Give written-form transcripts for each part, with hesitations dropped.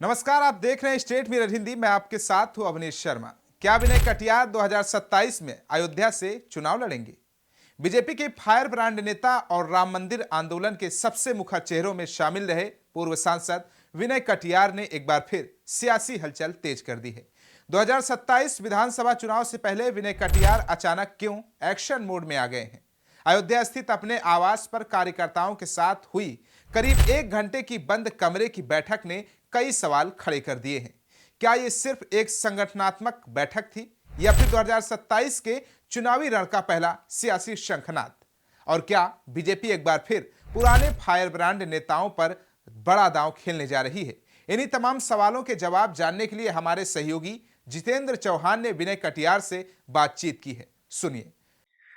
नमस्कार, आप देख रहे हैं स्टेट मिरर हिंदी। मैं आपके साथ हूं अवनीश शर्मा। क्या विनय कटियार 2027 में अयोध्या से चुनाव लड़ेंगे? बीजेपी के फायर ब्रांड नेता और राम मंदिर आंदोलन के सबसे मुखर चेहरों में शामिल रहे पूर्व सांसद विनय कटियार ने एक बार फिर सियासी हलचल तेज कर दी है। 2027 विधानसभा चुनाव से पहले विनय कटियार अचानक क्यों एक्शन मोड में आ गए हैं? अयोध्या स्थित अपने आवास पर कार्यकर्ताओं के साथ हुई करीब 1 घंटे की बंद कमरे की बैठक ने कई सवाल खड़े कर दिए हैं। क्या यह सिर्फ एक संगठनात्मक बैठक थी या फिर 2027 के चुनावी रण का पहला सियासी शंखनाद? और क्या बीजेपी एक बार फिर पुराने फायर ब्रांड नेताओं पर बड़ा दांव खेलने जा रही है? इन्हीं तमाम सवालों के जवाब जानने के लिए हमारे सहयोगी जितेंद्र चौहान ने विनय कटियार से बातचीत की है। सुनिए।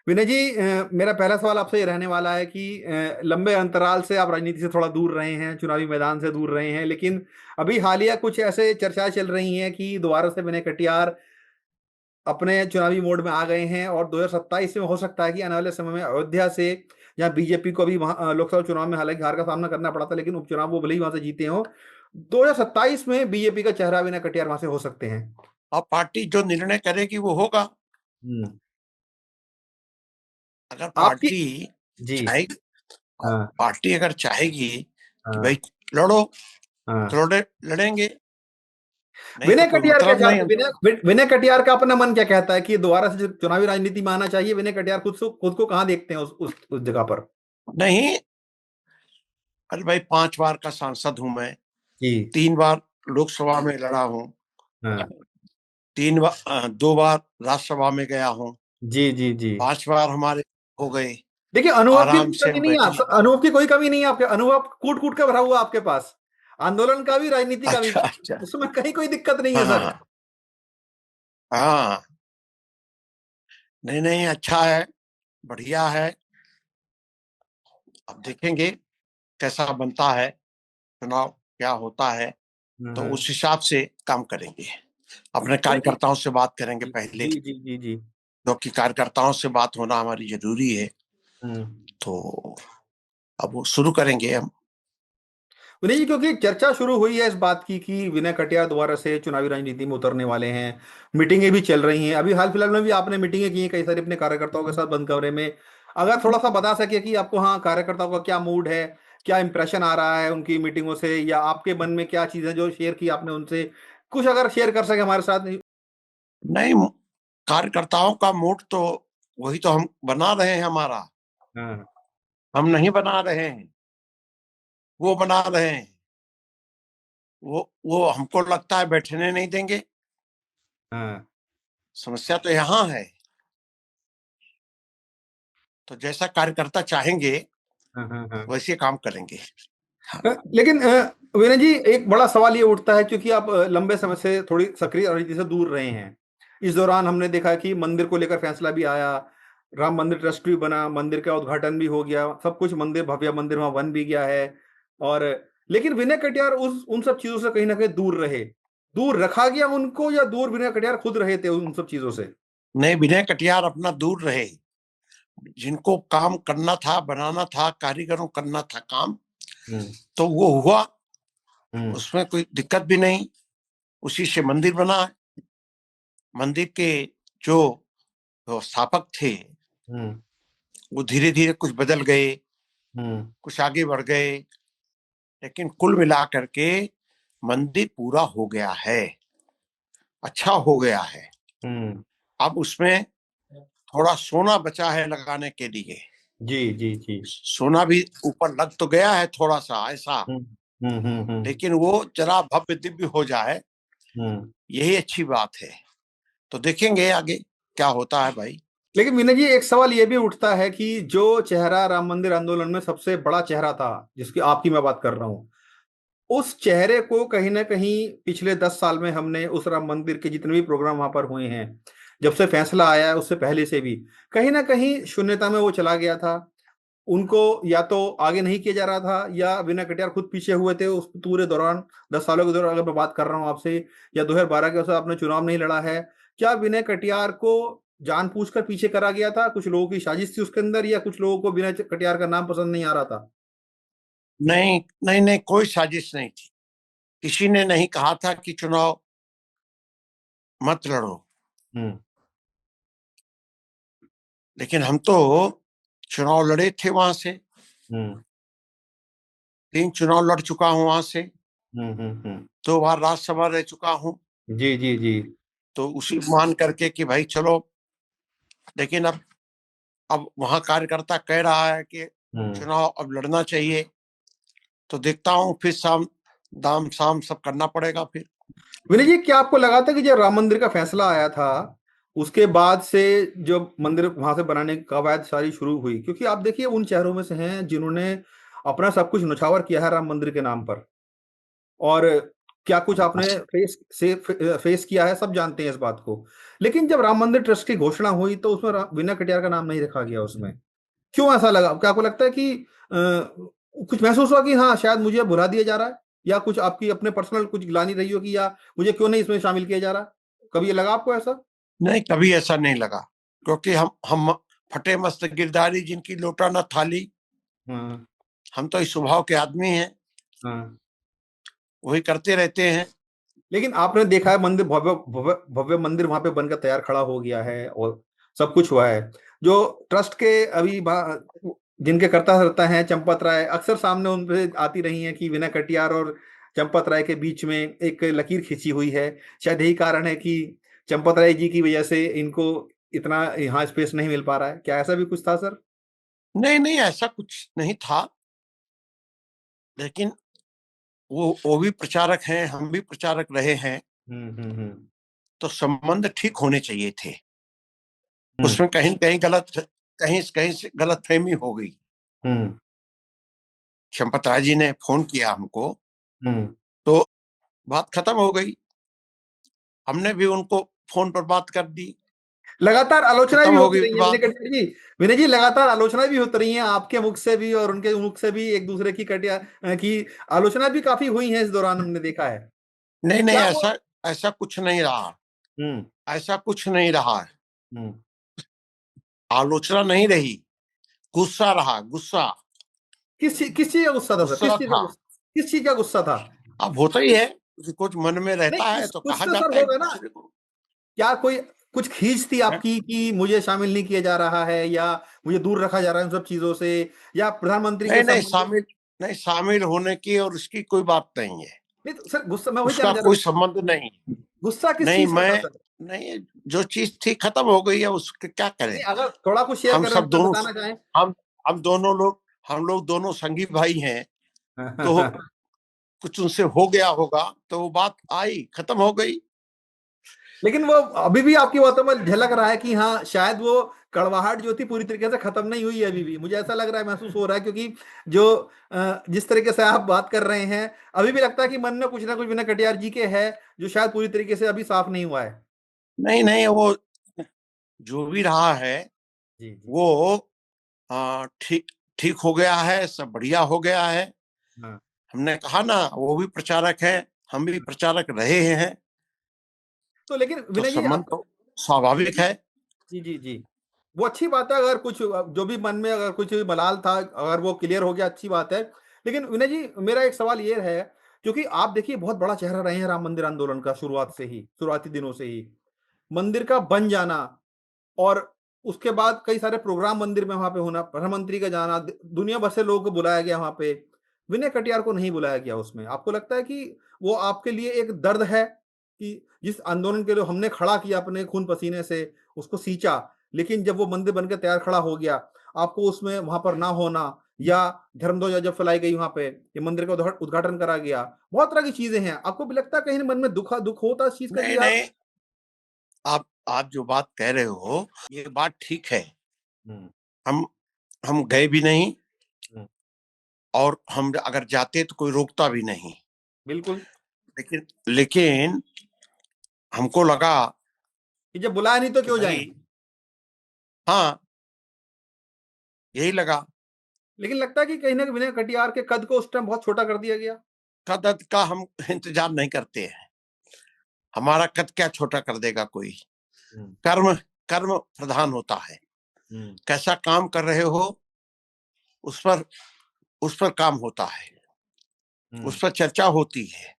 विनय जी, मेरा पहला सवाल आपसे ये रहने वाला है कि लंबे अंतराल से आप राजनीति से थोड़ा दूर रहे हैं, चुनावी मैदान से दूर रहे हैं, लेकिन अभी हालिया कुछ ऐसे चर्चाएं चल रही हैं कि दोबारा से विनय कटियार अपने चुनावी मोड में आ गए हैं और 2027 में हो सकता है कि आने वाले समय में अयोध्या से, जहां बीजेपी को भी वहां लोकसभा चुनाव में हालांकि हार का सामना करना पड़ा था, लेकिन उपचुनाव वो भले ही वहां से जीते हो, 2027 में बीजेपी का चेहरा विनय कटियार वहां से हो सकते हैं। और पार्टी जो निर्णय करेगी वो होगा। हम्म। अगर आपकी। पार्टी जी। चाहेगी, हाँ। पार्टी अगर चाहेगी कि हाँ। भाई लड़ो हाँ। तो लड़ेंगे, नहीं तो विनय कोई कटियार क्या मतलब नहीं चाहते, हमको। विनय कटियार का अपना मन क्या कहता है कि दोबारा से चुनावी राजनीति में आना चाहिए? विनय कटियार खुद को कहाँ देखते हैं उस जगह पर? नहीं, अरे भाई 5 बार का सांसद हूं मैं, जी। 3 बार लोकसभा में लड़ा हूं, हाँ। 2 बार राज्यसभा में गया हूं, जी जी जी। 5 बार हमारे हो गए। देखिए, अनुभव की आराम कोई से कमी हम नहीं है, बैठे। आप अनुभव की कोई कमी नहीं है, आपके अनुभव कूट कूट के भरा हुआ आपके पास, आंदोलन का भी राजनीति का भी, अच्छा अच्छा। उसमें कहीं कोई दिक्कत नहीं है सर। हाँ हाँ। नहीं नहीं, अच्छा है, बढ़िया है। अब देखेंगे कैसा बनता है चुनाव, क्या होता है, तो हम्म। उस हिसाब से काम करेंगे। अपने नहीं। कार्यकर्ताओं से बात करेंगे जी पहले, जी जी जी जी। क्योंकि कार्यकर्ताओं से बात होना हमारी जरूरी है। हम्म। तो अब वो शुरू करेंगे हम। विनय जी, क्योंकि चर्चा शुरू हुई है इस बात की कि विनय कटियार दोबारा से चुनावी राजनीति में उतरने वाले हैं, मीटिंगें भी चल रही हैं, अभी हाल फिलहाल में भी आपने मीटिंगें की हैं कई सारी अपने कार्यकर्ताओं के साथ बंद कमरे में। अगर थोड़ा सा बता सके कि आपको, हाँ, कार्यकर्ताओं का क्या मूड है, क्या इंप्रेशन आ रहा है उनकी मीटिंगों से, या आपके मन में क्या चीजें जो शेयर की आपने उनसे, कुछ अगर शेयर कर सके हमारे साथ। नहीं, कार्यकर्ताओं का मूड तो वही तो हम बना रहे हैं हमारा, हाँ। हम नहीं बना रहे हैं, वो बना रहे हैं। वो हमको लगता है बैठने नहीं देंगे। हाँ। समस्या तो यहाँ है। तो जैसा कार्यकर्ता चाहेंगे हाँ। हाँ। हाँ। वैसे काम करेंगे। हाँ। लेकिन विनय जी, एक बड़ा सवाल ये उठता है, क्योंकि आप लंबे समय से थोड़ी सक्रिय राजनीति से दूर रहे हैं। इस दौरान हमने देखा कि मंदिर को लेकर फैसला भी आया, राम मंदिर ट्रस्ट भी बना, मंदिर का उद्घाटन भी हो गया, सब कुछ, मंदिर, भव्य मंदिर वहां बन भी गया है। और लेकिन विनय कटियार उस उन सब चीजों से कहीं ना कहीं दूर रहे। दूर रखा गया उनको, या दूर विनय कटियार खुद रहे थे उन सब चीजों से? नहीं, विनय कटियार अपना दूर रहे। जिनको काम करना था, बनाना था, कारीगरों करना था काम, हम्म। तो वो हुआ। हम्म। उसमें कोई दिक्कत भी नहीं। उसी से मंदिर बना है। मंदिर के जो स्थापक थे हम्म। वो धीरे धीरे कुछ बदल गए, हम्म। कुछ आगे बढ़ गए, लेकिन कुल मिलाकर के मंदिर पूरा हो गया है, अच्छा हो गया है। हम्म। अब उसमें थोड़ा सोना बचा है लगाने के लिए। जी जी जी। सोना भी ऊपर लग तो गया है थोड़ा सा ऐसा, हम्म। हम्म। हम्म। लेकिन वो जरा भव्य दिव्य हो जाए, हम्म। यही अच्छी बात है। तो देखेंगे आगे क्या होता है भाई। लेकिन विनय जी, एक सवाल ये भी उठता है कि जो चेहरा राम मंदिर आंदोलन में सबसे बड़ा चेहरा था, जिसकी आपकी मैं बात कर रहा हूं, उस चेहरे को कहीं ना कहीं पिछले 10 साल में हमने उस राम मंदिर के जितने भी प्रोग्राम वहां पर हुए हैं, जब से फैसला आया है उससे पहले से भी, कहीं ना कहीं शून्यता में वो चला गया था। उनको या तो आगे नहीं किया जा रहा था, या विनय कटियार खुद पीछे हुए थे उस पूरे दौरान, 10 सालों के दौरान अगर मैं बात कर रहा हूं आपसे, या 2012 के उससे आपने चुनाव नहीं लड़ा है। क्या विनय कटियार को जानबूझकर पीछे करा गया था, कुछ लोगों की साजिश थी उसके अंदर, या कुछ लोगों को विनय कटियार का नाम पसंद नहीं आ रहा था? नहीं नहीं नहीं, कोई साजिश नहीं थी। किसी ने नहीं कहा था कि चुनाव मत लड़ो, हम्म लेकिन हम तो चुनाव लड़े थे वहां से। हम्म 3 चुनाव लड़ चुका हूं वहां से, हम्म। 2 बार राज्यसभा रह चुका हूं। जी जी जी। तो उसी मान करके कि भाई चलो, लेकिन अब वहां कार्यकर्ता कह रहा है कि हम्म। चुनाव अब लड़ना चाहिए, तो देखता हूँ फिर शाम दाम शाम सब करना पड़ेगा फिर। विनय जी, क्या आपको लगा था कि जब राम मंदिर का फैसला आया था उसके बाद से जो मंदिर वहां से बनाने की कवायद सारी शुरू हुई, क्योंकि आप देखिए उन शहरों में से हैं जिन्होंने अपना सब कुछ न्यौछावर किया है राम मंदिर के नाम पर, और क्या कुछ आपने फेस किया है, सब जानते हैं इस बात को। लेकिन जब राम मंदिर ट्रस्ट की घोषणा हुई तो उसमें विनय कटियार का नाम नहीं रखा गया उसमें। क्यों ऐसा लगा? क्या आपको लगता है कि कुछ महसूस हुआ कि हाँ शायद मुझे भुला दिया जा रहा है, या कुछ आपकी अपने पर्सनल कुछ ग्लानि रही हो कि या मुझे क्यों नहीं इसमें शामिल किया जा रहा? कभी ये लगा आपको ऐसा? नहीं, कभी ऐसा नहीं लगा, क्योंकि हम फटे मस्त गिरधारी जिनकी लोटा न थाली। हाँ हम तो इस स्वभाव के आदमी हैं, हाँ। वही करते रहते हैं। लेकिन आपने देखा है मंदिर, भव्य भव्य भव्य मंदिर वहां पे बनकर तैयार खड़ा हो गया है और सब कुछ हुआ है। जो ट्रस्ट के अभी जिनके करता रहता है चंपत राय, अक्सर सामने उन पे आती रही है कि विनय कटियार और चंपत राय के बीच में एक लकीर खींची हुई है। शायद यही कारण है कि चंपत राय जी की वजह से इनको इतना यहाँ स्पेस नहीं मिल पा रहा है। क्या ऐसा भी कुछ था सर? नहीं नहीं, ऐसा कुछ नहीं था, लेकिन वो भी प्रचारक हैं, हम भी प्रचारक रहे हैं, हम्म। तो संबंध ठीक होने चाहिए थे। हम्म उसमें कहीं कहीं कहीं कहीं से गलत फहमी हो गई। हम्म चंपत राय जी ने फोन किया हमको, हम्म। तो बात खत्म हो गई। हमने भी उनको फोन पर बात कर दी, लगातार आलोचनाएं खत्म भी हो होती गई रही है विनय बात। कटियार जी। विनय जी, लगातार आलोचनाएं भी होती रही हैं आपके मुख से भी और उनके मुख से भी, एक दूसरे की कटिया की आलोचना भी काफी हुई है इस दौरान, हमने देखा है। नहीं नहीं, क्या वो? ऐसा ऐसा कुछ नहीं रहा, हम्म ऐसा कुछ नहीं रहा है। हम्म। आलोचना नहीं रही, गुस्सा रहा, गुस्सा। किस चीज का गुस्सा था सर? गुस्सा था। किस चीज का गुस्सा था? अब होता ही है कि कुछ मन में नहीं, रहता है तो कुछ कहा तो सर जाता है एक होगा ना। दूसरे को। क्या कोई कुछ खींच थी है? आपकी कि मुझे शामिल नहीं किया जा रहा है, या मुझे दूर रखा जा रहा है उन सब चीजों से, या प्रधानमंत्री के नहीं नहीं, संबंध? शामिल नहीं, शामिल होने की और उसकी कोई बात नहीं है। नहीं तो सर गुस्सा मैं वही उसका जानना चाह रहा कोई हूँ। संबंध नहीं। गुस्सा किस नहीं, चीज का था मैं सर? नहीं, जो चीज थी खत्म हो गई है, उसके क्या करें। नहीं, अगर थोड़ा कुछ शेयर हम करें, सब उसमें दोनों, बताना चाहें। हम हम दोनों लोग, हम लोग दोनों संगी भाई हैं, तो कुछ उनसे हो गया होगा, तो वो बात आई, खत्म हो गई। लेकिन वो अभी भी आपकी बातों में झलक रहा है कि हाँ शायद वो कड़वाहट जो थी पूरी तरीके से खत्म नहीं हुई है अभी भी। मुझे ऐसा लग रहा है, महसूस हो रहा है, क्योंकि जो जिस तरीके से आप बात कर रहे हैं, अभी भी लगता है कि मन में कुछ ना कुछ विनय कटियार जी के है जो शायद पूरी तरीके से अभी साफ नहीं हुआ है। नहीं नहीं, वो जो भी रहा है जी जी। वो ठीक ठीक हो गया है, सब बढ़िया हो गया है। हाँ। हमने कहा ना, वो भी प्रचारक है, हम भी प्रचारक रहे हैं, तो लेकिन तो विनय जी संबंध आप, तो विनय स्वाभाविक जी, है। जी जी जी, वो अच्छी बात है। अगर कुछ जो भी मन में अगर कुछ मलाल था, अगर वो क्लियर हो गया, अच्छी बात है। लेकिन विनय जी, मेरा एक सवाल ये है, क्योंकि आप देखिए बहुत बड़ा चेहरा रहे हैं राम मंदिर आंदोलन का, शुरुआत से ही, शुरुआती दिनों से ही मंदिर का बन जाना, और उसके बाद कई सारे प्रोग्राम मंदिर में वहां पे होना, प्रधानमंत्री का जाना, दुनिया भर से लोगों को बुलाया गया वहां पे, विनय कटियार को नहीं बुलाया गया उसमें। आपको लगता है कि वो आपके लिए एक दर्द है कि जिस आंदोलन के लिए हमने खड़ा किया अपने खून पसीने से, उसको सींचा, लेकिन जब वो मंदिर बनकर तैयार खड़ा हो गया, आपको उसमें वहां पर ना होना, या धर्मध्वजा जब फैलाई गई वहां पे, ये मंदिर का उद्घाटन करा गया, बहुत तरह की चीजें हैं, आपको भी लगता है कहीं मन में दुख होता है इस चीज का कि नहीं यार? नहीं, आप जो बात कह रहे हो, ये बात ठीक है। हम्म हम हम गए भी नहीं, हम्म। और हम अगर जाते तो कोई रोकता भी नहीं। बिल्कुल। लेकिन हमको लगा कि जब बुलाया नहीं तो कि क्यों जाएं? भाई, हाँ, यही लगा। लेकिन लगता है कि कहीं ना कहीं विनय कटियार के कद को उस टाइम बहुत छोटा कर दिया गया। कद का हम इंतजार नहीं करते हैं, हमारा कद क्या छोटा कर देगा कोई। हम्म कर्म, कर्म प्रधान होता है। हम्म कैसा काम कर रहे हो, उस पर काम होता है, हम्म उस पर चर्चा होती है।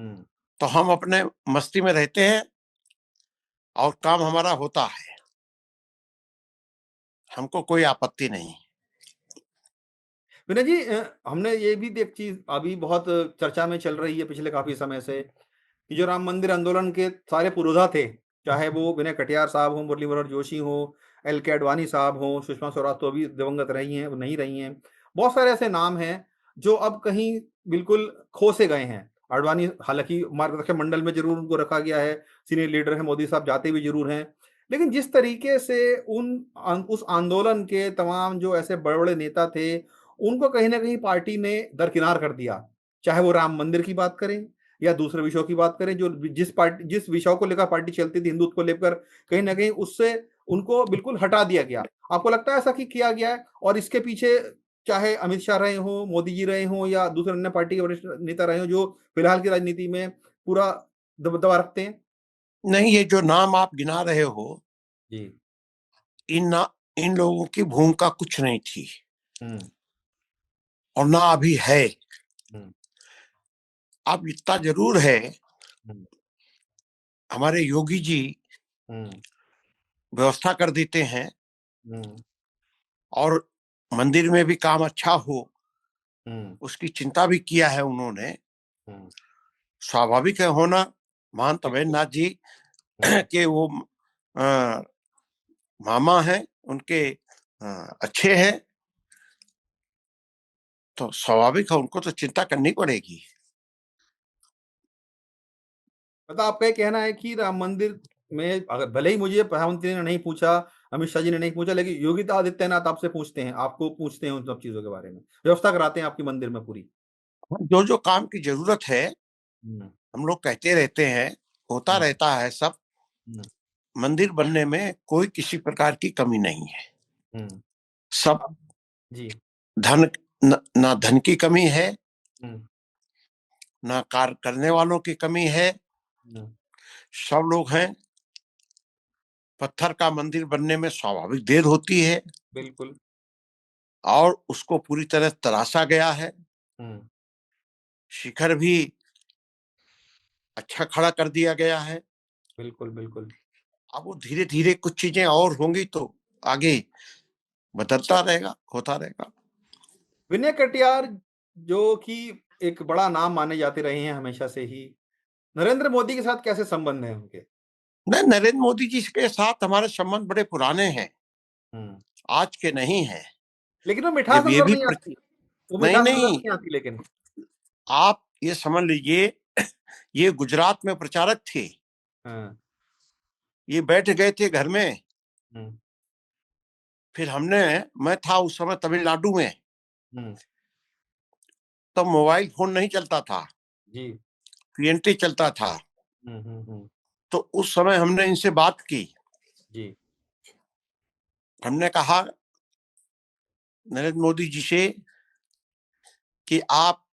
तो हम अपने मस्ती में रहते हैं और काम हमारा होता है, हमको कोई आपत्ति नहीं। विनय जी, हमने ये भी एक चीज अभी बहुत चर्चा में चल रही है पिछले काफी समय से, कि जो राम मंदिर आंदोलन के सारे पुरोधा थे, चाहे वो विनय कटियार साहब हो, मुरली मनोहर जोशी हो, एल के अडवाणी साहब हो, सुषमा स्वराज तो अभी दिवंगत रही हैं, वो नहीं रही हैं, बहुत सारे ऐसे नाम हैं जो अब कहीं बिल्कुल खो से गए हैं। अडवाणी हालांकि मार्गदर्शक मंडल में जरूर उनको रखा गया है, सीनियर लीडर है, मोदी साहब जाते भी जरूर हैं, लेकिन जिस तरीके से उस आंदोलन के तमाम जो ऐसे बड़े बड़े नेता थे, उनको कहीं ना कहीं पार्टी ने दरकिनार कर दिया। चाहे वो राम मंदिर की बात करें या दूसरे विषयों की बात करें, जो जिस विषयों को लेकर पार्टी चलती थी, हिंदुत्व को लेकर, कहीं ना कहीं उससे उनको बिल्कुल हटा दिया गया। आपको लगता है ऐसा कि किया गया है, और इसके पीछे चाहे अमित शाह रहे हो, मोदी जी रहे हो, या दूसरे अन्य पार्टी के वरिष्ठ नेता रहे हो, जो फिलहाल की राजनीति में पूरा दबदबा रखते हैं? नहीं, ये जो नाम आप गिना रहे हो, जी। इन लोगों की भूमिका कुछ नहीं थी और ना अभी है। अब इतना जरूर है, हमारे योगी जी व्यवस्था कर देते हैं और मंदिर में भी काम अच्छा हो, उसकी चिंता भी किया है उन्होंने। स्वाभाविक है होना, महंत अभयनाथ जी के वो मामा हैं, उनके अच्छे हैं, तो स्वाभाविक है उनको तो चिंता करनी पड़ेगी। मतलब आपका ये कहना है कि राम मंदिर में, अगर भले ही मुझे प्रधानमंत्री ने नहीं पूछा, अमित शाह जी ने नहीं पूछा, लेकिन योगी आदित्यनाथ आपसे पूछते हैं, आपको पूछते हैं उन सब चीजों के बारे में, व्यवस्था कराते हैं आपकी मंदिर में पूरी। जो जो काम की जरूरत है हम लोग कहते रहते हैं, होता रहता है सब। मंदिर बनने में कोई किसी प्रकार की कमी नहीं है। सब जी। धन ना धन की कमी है, ना कार्य करने वालों की कमी है। सब लोग हैं। पत्थर का मंदिर बनने में स्वाभाविक देर होती है, बिल्कुल। और उसको पूरी तरह तराशा गया है। शिखर भी अच्छा खड़ा कर दिया गया है। बिल्कुल बिल्कुल। अब वो धीरे धीरे कुछ चीजें और होंगी तो आगे बदलता रहेगा, होता रहेगा। विनय कटियार, जो कि एक बड़ा नाम माने जाते रहे हैं हमेशा से ही, नरेंद्र मोदी के साथ कैसे संबंध है उनके? नहीं, नरेंद्र मोदी जी के साथ हमारे संबंध बड़े पुराने हैं, आज के नहीं है। लेकिन वो मिठास जब ये नजर भी नहीं आती, वो नहीं मिठास नजर नहीं, नहीं आती, लेकिन आप ये समझ लीजिए, ये गुजरात में प्रचारक थे, ये बैठ गए थे घर में। फिर मैं था उस समय तमिलनाडु में, तब मोबाइल फोन नहीं चलता था, जी। पीएनटी चलता था। तो उस समय हमने इनसे बात की। जी। हमने कहा नरेंद्र मोदी जी से कि आप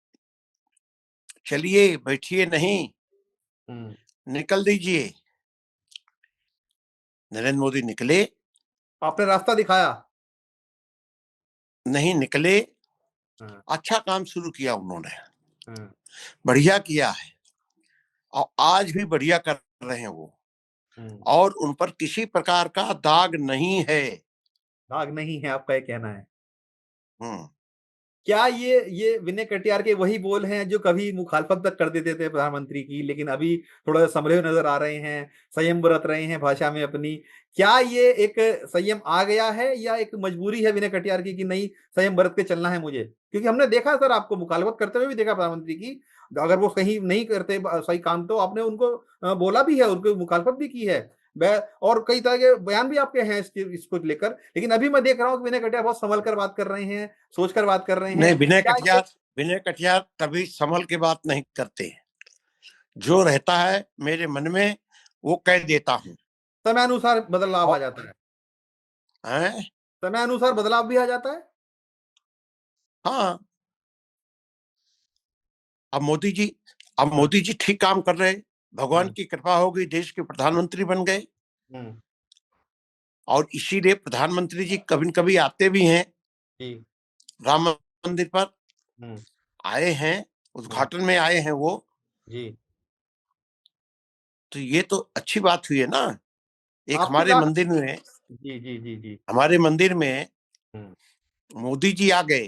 चलिए, बैठिए नहीं, निकल दीजिए। नरेंद्र मोदी निकले आपने रास्ता दिखाया? नहीं, निकले। अच्छा काम शुरू किया उन्होंने, बढ़िया किया है, और आज भी बढ़िया कर रहे हैं वो, और उन पर किसी प्रकार का दाग नहीं है। दाग नहीं है, आपका ये कहना है? क्या ये विनय कटियार के वही बोल हैं जो कभी मुखालफत तक कर देते थे प्रधानमंत्री की, लेकिन अभी थोड़ा सा संभले हुए नजर आ रहे हैं, संयम बरत रहे हैं भाषा में अपनी? क्या ये एक संयम आ गया है, या एक मजबूरी है विनय कटियार की कि नहीं, संयम बरत के चलना है मुझे? क्योंकि हमने देखा सर, आपको मुखालफत करते हुए भी देखा प्रधानमंत्री की। अगर वो कहीं नहीं करते सही काम, तो आपने उनको बोला भी है, उनको मुखालफत भी की है, और कई तरह के बयान भी आपके हैं इसको लेकर। लेकिन अभी मैं देख रहा हूँ कि विनय कटियार बहुत संभल कर बात कर रहे हैं, सोचकर बात कर रहे हैं। नहीं, क्या ये विनय कटियार कभी संभल के बात नहीं करते। जो रहता है मेरे मन में वो कह देता हूँ। समय अनुसार बदलाव आ जाता है? हैं? समय अनुसार बदलाव भी आ जाता है? हाँ। अब मोदी जी ठीक काम कर रहे, भगवान की कृपा हो गई, देश के प्रधानमंत्री बन गए। और इसीलिए प्रधानमंत्री जी कभी कभी आते भी हैं राम मंदिर पर, आए हैं, उद्घाटन में आए हैं वो। जी। तो ये तो अच्छी बात हुई है ना। एक आपकी हमारे मंदिर में, जी जी जी जी। हमारे मंदिर में हम्म मोदी जी आ गए,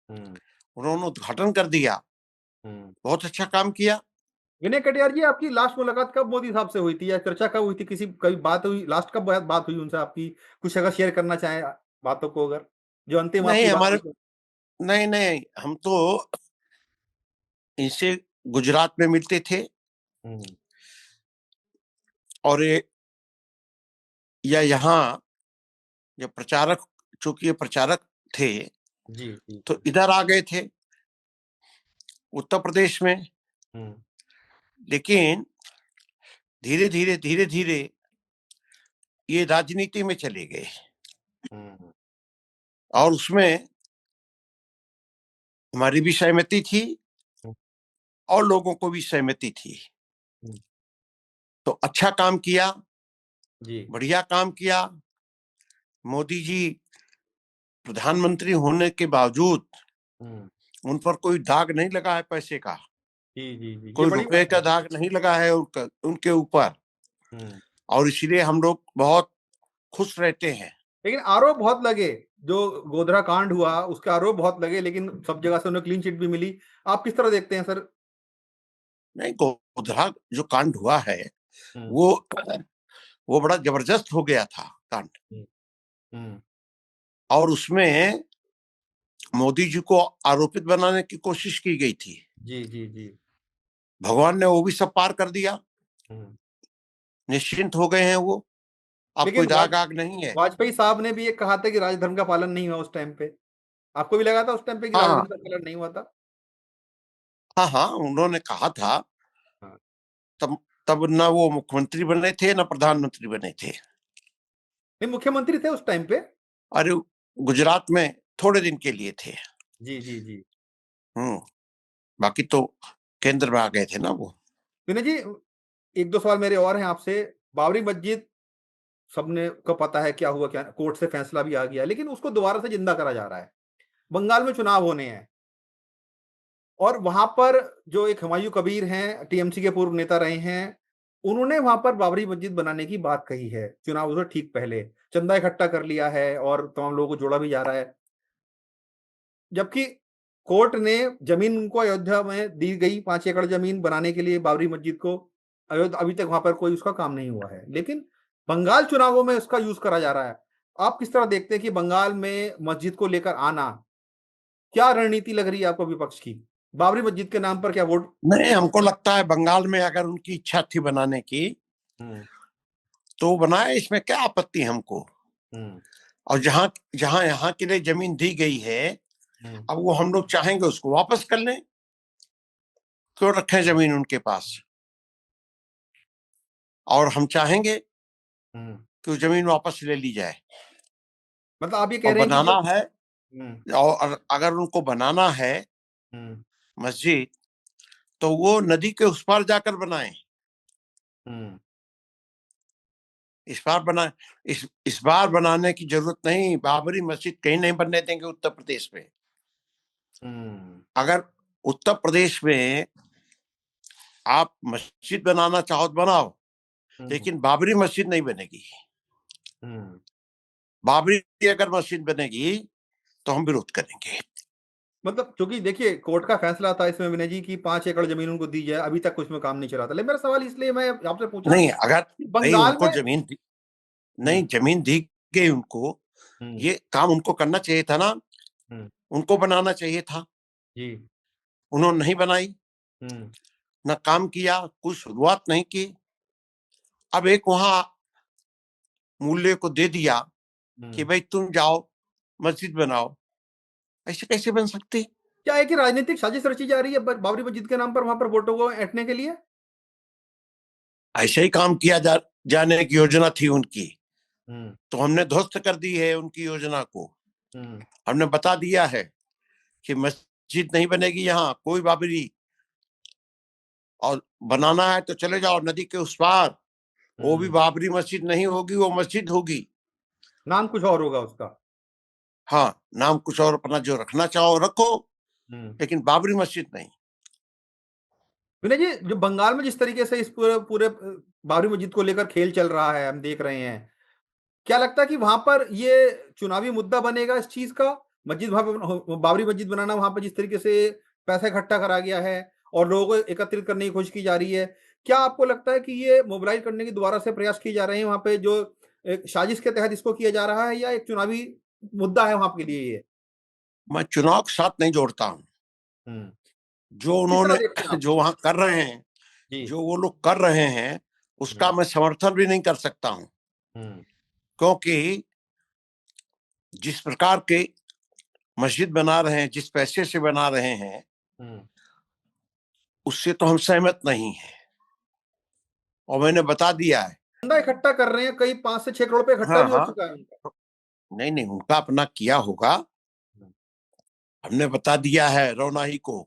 हम्म उन्होंने उद्घाटन कर दिया, हम्म। बहुत अच्छा काम किया। विनय कटियार जी, आपकी लास्ट मुलाकात कब मोदी साहब से हुई थी, या चर्चा कब हुई थी, किसी कभी बात हुई, लास्ट कब बात हुई उनसे आपकी? कुछ अगर शेयर करना चाहें बातों को, अगर जो अंतिम नहीं आपकी बात हमारे, हुई। नहीं नहीं, हम तो इनसे गुजरात में मिलते थे, हम्म और या यहाँ जो प्रचारक, चूंकि ये प्रचारक थे, जी जी तो इधर आ गए थे उत्तर प्रदेश में। हम्म लेकिन धीरे धीरे ये राजनीति में चले गए, हम्म और उसमें हमारी भी सहमति थी हम्म, और लोगों को भी सहमति थी। हम्म, तो अच्छा काम किया, जी बढ़िया काम किया। मोदी जी प्रधानमंत्री होने के बावजूद हम्म, उन पर कोई दाग नहीं लगा है पैसे का, जी जी जी, ये कोई बड़ी रुपए बात का है। दाग नहीं लगा है उनके ऊपर। हम्म। और इसीलिए हम लोग बहुत खुश रहते हैं। लेकिन आरोप बहुत लगे, जो गोधरा कांड हुआ उसके आरोप बहुत लगे, लेकिन सब जगह से उन्हें क्लीन चिट भी मिली। आप किस तरह देखते हैं सर? नहीं, गोधरा जो कांड हुआ है, हम्म वो वो बड़ा जबरदस्त हो गया था कांड। हम्म हम्म, और उसमें मोदी जी को आरोपित बनाने की कोशिश की गई थी। जी जी जी। भगवान ने वो भी सब पार कर दिया, हम्म। निश्चिंत हो गए हैं वो। अब लेकिन कोई दाग आग नहीं है। वाजपेयी साहब ने भी ये कहा था कि राजधर्म का पालन नहीं हुआ उस टाइम पे। आपको भी लगा था उस टाइम पे कि हाँ राजधर्म का पालन नहीं हुआ था? हाँ हाँ, उन्होंने कहा था। हाँ। तब तब न वो मुख्यमंत्री बने थे न प्रधानमंत्री बने थे। नहीं, मुख्यमंत्री थे उस टाइम पे। अरे, गुजरात में थोड़े दिन के लिए थे। जी जी जी। हम्म। बाकी तो केंद्र में आ गए थे ना वो। विनय जी, एक दो सवाल मेरे और हैं आपसे। बाबरी मस्जिद सबने को पता है क्या हुआ, क्या कोर्ट से फैसला भी आ गया, लेकिन उसको दोबारा से जिंदा करा जा रहा है। बंगाल में चुनाव होने हैं, और वहां पर जो एक हुमायूं कबीर हैं, टीएमसी के पूर्व नेता रहे हैं, उन्होंने वहां पर बाबरी मस्जिद बनाने की बात कही है चुनाव से ठीक पहले। चंदा इकट्ठा कर लिया है और तमाम लोगों को जोड़ा भी जा रहा है, जबकि कोर्ट ने जमीन उनको अयोध्या में दी गई, 5 एकड़ जमीन बनाने के लिए बाबरी मस्जिद को। अयोध्या अभी तक वहां पर कोई उसका काम नहीं हुआ है, लेकिन बंगाल चुनावों में उसका यूज करा जा रहा है। आप किस तरह देखते हैं कि बंगाल में मस्जिद को लेकर आना, क्या रणनीति लग रही है आपको विपक्ष की? बाबरी मस्जिद के नाम पर क्या वोट? नहीं, हमको लगता है बंगाल में अगर उनकी इच्छा थी बनाने की, हम्म तो वो बनाए, इसमें क्या आपत्ति हमको। हम्म और जहां जहां यहाँ के लिए जमीन दी गई है, हम्म अब वो हम लोग चाहेंगे उसको वापस कर लें। क्यों रखें जमीन उनके पास? और हम चाहेंगे हम्म। कि वो जमीन वापस ले ली जाए। मतलब आप ये कह और रहे हैं कि बनाना जो है, हम्म और अगर उनको बनाना है हम्म मस्जिद, तो वो नदी के उस पार जाकर बनाए। हम्म इस बार बना इस बार बनाने की जरूरत नहीं। बाबरी मस्जिद कहीं नहीं बनने देंगे उत्तर प्रदेश में। हम्म अगर उत्तर प्रदेश में आप मस्जिद बनाना चाहो तो बनाओ, हम्म लेकिन बाबरी मस्जिद नहीं बनेगी। हम्म। बाबरी अगर मस्जिद बनेगी तो हम विरोध करेंगे। मतलब क्योंकि देखिए, कोर्ट का फैसला था इसमें विनय जी की 5 एकड़ जमीन उनको दी जाए, अभी तक कुछ में काम नहीं चला था। लेकिन मेरा सवाल इसलिए मैं आपसे पूछा नहीं, अगर कि भाई बंगाल उनको में जमीन दी, हम्म नहीं जमीन दी गई उनको, हम्म ये काम उनको करना चाहिए था ना, हम्म, उनको बनाना चाहिए था। जी उन्होंने नहीं बनाई, हम्म न काम किया, कुछ शुरुआत नहीं की। अब एक वहां मूल्य को दे दिया कि हम्म। भाई तुम जाओ मस्जिद बनाओ। ऐसे कैसे बन सकती? क्या है कि राजनीतिक साजिश रची जा रही है बाबरी मस्जिद के नाम पर वहां पर वोटों को ऐंठने के लिए? ऐसे ही काम किया जाने की योजना थी उनकी, हम्म तो हमने ध्वस्त कर दी है उनकी योजना को। हम्म हमने बता दिया है कि मस्जिद नहीं बनेगी यहाँ कोई बाबरी। और बनाना है तो चले जाओ नदी के उस पार, वो भी हम्म। बाबरी मस्जिद नहीं होगी, वो मस्जिद होगी। नाम कुछ और होगा उसका। हाँ, नाम कुछ और अपना जो रखना चाहो रखो, हम्म। लेकिन बाबरी मस्जिद नहीं। विनय जी, जो बंगाल में जिस तरीके से इस पूरे पूरे बाबरी मस्जिद को लेकर खेल चल रहा है, हम देख रहे हैं, क्या लगता है कि वहां पर ये चुनावी मुद्दा बनेगा इस चीज का? मस्जिद वहां पर, बाबरी मस्जिद बनाना, वहां पर जिस तरीके से पैसा इकट्ठा करा गया है और लोगों को एकत्रित करने की कोशिश की जा रही है, क्या आपको लगता है कि ये मोबिलाइज करने की दोबारा से प्रयास किए जा रहे हैं वहां पे, जो एक साजिश के तहत इसको किया जा रहा है, या एक चुनावी मुद्दा है वहां के लिए ये? मैं चुनाव के साथ नहीं जोड़ता हूँ। हम्म। जो किस तरह उन्होंने देखते हैं आप? जो वहां कर रहे हैं, जी। जो वो लोग कर रहे हैं, उसका हम्म। मैं समर्थन भी नहीं कर सकता हूँ। हम्म। क्योंकि जिस प्रकार के मस्जिद बना रहे हैं, जिस पैसे से बना रहे हैं, हम्म। उससे तो हम सहमत नहीं है। और मैंने बता दिया है। चंदा इकट्ठा कर रहे हैं, कई 5 से 6 करोड़ रुपए इकट्ठा हाँ भी हो हाँ, चुका है उनका। नहीं नहीं, उनका अपना किया होगा। हम्म। हमने बता दिया है रौनाही को,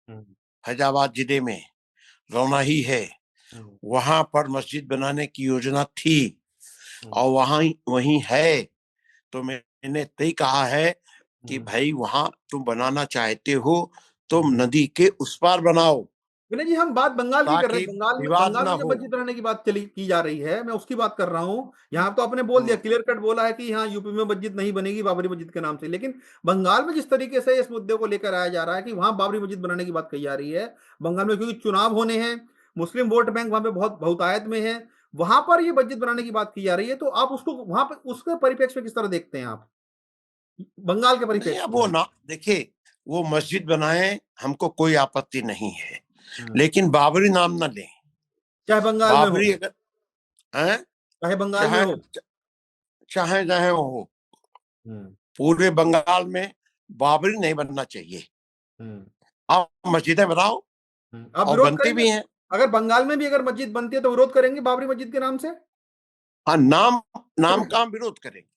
हम्म। फैजाबाद जिले में रौनाही है, हम्म। वहां पर मस्जिद बनाने की योजना थी हम्म। और वहां वही है। तो मैंने तय कहा है कि हम्म। भाई वहां तुम बनाना चाहते हो, तुम हम्म। नदी के उस पार बनाओ, विनय जी, हम बात बंगाल की कर रहे ताकि हैं। बंगाल में विवाद बंगाल ना में जो हो। मस्जिद बनाने की बात चली की जा रही है, मैं उसकी बात कर रहा हूँ। यहाँ तो आपने बोल दिया, हम्म। क्लियर कट बोला है कि यहाँ यूपी में मस्जिद नहीं बनेगी बाबरी मस्जिद के नाम से, लेकिन बंगाल में जिस तरीके से इस मुद्दे को लेकर आया जा रहा है कि वहां बाबरी मस्जिद बनाने की बात कही जा रही है, बंगाल में क्योंकि चुनाव होने हैं, मुस्लिम वोट बैंक वहां पे बहुत बहुतायत में है, वहां पर ये मस्जिद बनाने की बात की जा रही है, तो आप उसको वहां पर उसके परिप्रेक्ष्य में किस तरह देखते हैं आप, बंगाल के नहीं, परिप्रेक्ष्य अब वो में? ना देखिए, वो मस्जिद बनाए, हमको कोई आपत्ति नहीं है, हम्म। लेकिन बाबरी नाम ना लें। चाहे बंगाल में हो, बाबरी अगर है, चाहे बंगाल में चाहे हो। चाहे चाहे वो हो, हम्म। पूरे बंगाल में बाबरी नहीं बनना चाहिए। हम्म। आप मस्जिदें बनाओ, आप और विरोध बनती करेंगे? भी हैं। अगर बंगाल में भी अगर मस्जिद बनती है तो विरोध करेंगे बाबरी मस्जिद के नाम से? हाँ, नाम नाम का हम विरोध करेंगे,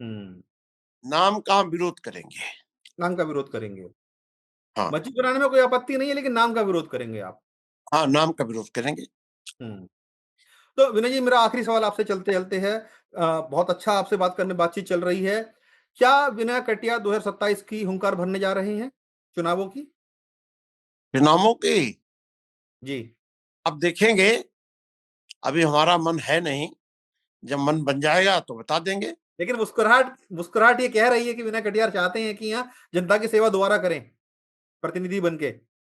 हम्म। नाम का हम विरोध करेंगे। नाम का विरोध करेंगे। हाँ मस्जिद बनाने में कोई आपत्ति नहीं है, लेकिन नाम का विरोध करेंगे आप? हाँ, नाम का विरोध करेंगे। हम्म। तो विनय जी, मेरा आखिरी सवाल आपसे चलते चलते है, बहुत अच्छा आपसे बात करने बातचीत चल रही है। क्या विनय कटियार 2027 की हुंकार भरने जा रहे हैं, चुनावों की? चुनावों की जी। अब देखेंगे, अभी हमारा मन है नहीं, जब मन बन जाएगा तो बता देंगे। लेकिन मुस्कुराहट मुस्कुराहट ये कह रही है कि विनय कटियार चाहते हैं कि यहाँ जनता की सेवा दोबारा करें, प्रतिनिधि बन के।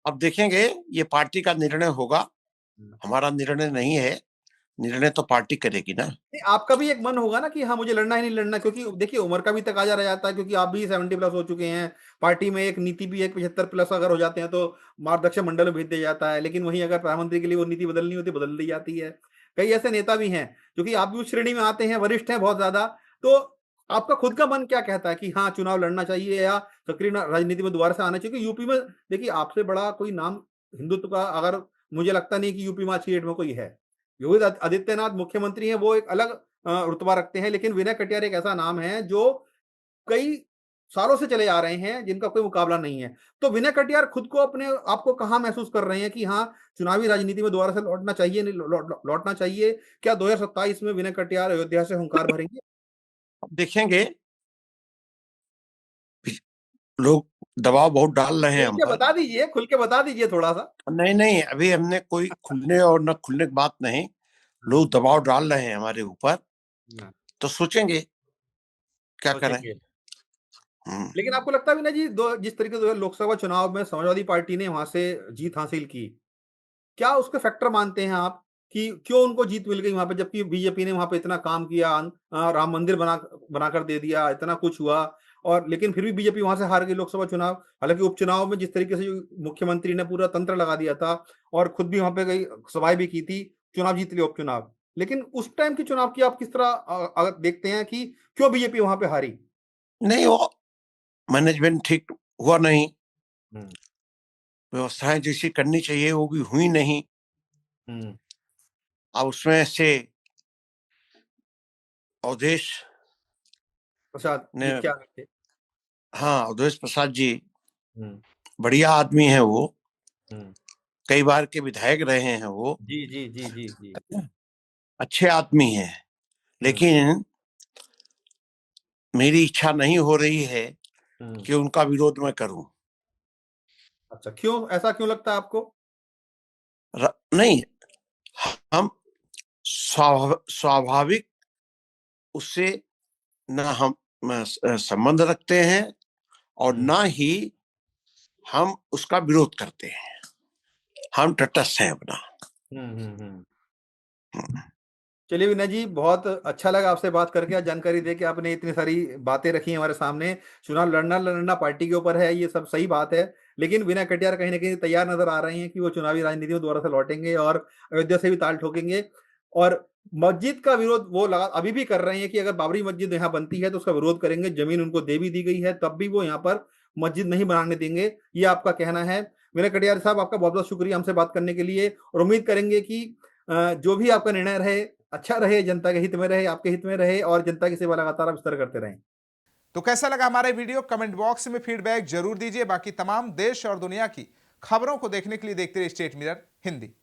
अब देखेंगे, ये पार्टी का निर्णय होगा, हमारा निर्णय नहीं है। निर्णय तो पार्टी करेगी ना। नहीं, आपका भी एक मन होगा ना कि हाँ मुझे लड़ना ही नहीं लड़ना, क्योंकि देखिए उम्र का भी तकाजा रह जाता है, क्योंकि आप भी 70+ हो चुके हैं। पार्टी में एक नीति भी एक 75+ अगर हो जाते हैं तो मार्गदर्शक मंडल में भेज दिया जाता है, लेकिन वहीं अगर प्रधानमंत्री के लिए वो नीति बदलनी होती बदल दी जाती है। कई ऐसे नेता भी हैं, क्योंकि आप भी उस श्रेणी में आते हैं, वरिष्ठ हैं बहुत ज्यादा। तो आपका खुद का मन क्या कहता है कि हाँ चुनाव लड़ना चाहिए या सक्रिय राजनीति में दोबारा से आना चाहिए? क्योंकि यूपी में देखिए आपसे बड़ा कोई नाम हिंदुत्व का, अगर मुझे लगता नहीं कि यूपी में आज की डेट में कोई है। योगी आदित्यनाथ मुख्यमंत्री हैं, वो एक अलग रुतबा रखते हैं, लेकिन विनय कटियार एक ऐसा नाम है जो कई सालों से चले आ रहे हैं, जिनका कोई मुकाबला नहीं है। तो विनय कटियार खुद को अपने आपको कहाँ महसूस कर रहे हैं कि हाँ चुनावी राजनीति में दोबारा से लौटना चाहिए, नहीं लौटना चाहिए? क्या 2027 में विनय कटियार अयोध्या से हुंकार भरेंगे? अब देखेंगे, लोग दबाव बहुत डाल रहे हैं खुल हम के पर। बता दीजिए, खुल के बता दीजिए थोड़ा सा। नहीं नहीं, अभी हमने कोई खुलने और न खुलने की बात नहीं। लोग दबाव डाल रहे हैं हमारे ऊपर, हम्म। तो सोचेंगे क्या करें। सोचेंगे। हम्म। लेकिन आपको लगता है भी ना जी, जिस तरीके से लोकसभा चुनाव में समाजवादी पार्टी ने वहां से जीत हासिल की, क्या उसके फैक्टर मानते हैं आप कि क्यों उनको जीत मिल गई वहां पे, जबकि बीजेपी ने वहां पे इतना काम किया, राम मंदिर बनाकर दे दिया, इतना कुछ हुआ, और लेकिन फिर भी बीजेपी वहां से हार गई लोकसभा चुनाव? हालांकि उपचुनाव में जिस तरीके से मुख्यमंत्री ने पूरा तंत्र लगा दिया था और खुद भी वहां पे गई, सभाएं भी की थी, चुनाव जीत लिया उपचुनाव, लेकिन उस टाइम की चुनाव की आप किस तरह अगर देखते हैं कि क्यों बीजेपी वहां पे हारी? नहीं, वो मैनेजमेंट ठीक हुआ नहीं, हम्म। व्यवस्थाएं जैसी करनी चाहिए वो भी हुई नहीं। हम्म। अब उसमें से अवधेश प्रसाद जी ने, क्या करते? हाँ, अवधेश प्रसाद जी हम्म। बढ़िया आदमी है वो, हम्म। कई बार के विधायक रहे हैं वो, जी जी जी जी जी। अच्छे आदमी हैं। हम्म। लेकिन मेरी इच्छा नहीं हो रही है हम्म। कि उनका विरोध मैं करूं। अच्छा, क्यों ऐसा क्यों लगता है आपको? नहीं, हम स्वाभाविक उससे ना हम संबंध रखते हैं और ना ही हम उसका विरोध करते हैं। हम तटस्थ हैं अपना। चलिए विनय जी, बहुत अच्छा लगा आपसे बात करके, जानकारी दे के। आपने इतनी सारी बातें रखी हमारे सामने। चुनाव लड़ना पार्टी के ऊपर है, ये सब सही बात है, लेकिन विनय कटियार कहीं ना कहीं तैयार नजर आ रहे हैं कि वो चुनावी राजनीति में दोबारा से लौटेंगे और अयोध्या से भी ताल ठोकेंगे। और मस्जिद का विरोध वो लगा अभी भी कर रहे हैं कि अगर बाबरी मस्जिद यहाँ बनती है तो उसका विरोध करेंगे। जमीन उनको दे भी दी गई है, तब भी वो यहाँ पर मस्जिद नहीं बनाने देंगे, ये आपका कहना है। विनय कटियार साहब, आपका बहुत बहुत शुक्रिया हमसे बात करने के लिए, और उम्मीद करेंगे कि जो भी आपका निर्णय रहे अच्छा रहे, जनता के हित में रहे, आपके हित में रहे, और जनता की सेवा लगातार आप इस तरह करते रहें। तो कैसा लगा हमारा वीडियो? कमेंट बॉक्स में फीडबैक जरूर दीजिए। बाकी तमाम देश और दुनिया की खबरों को देखने के लिए देखते रहिए स्टेट मिरर हिंदी।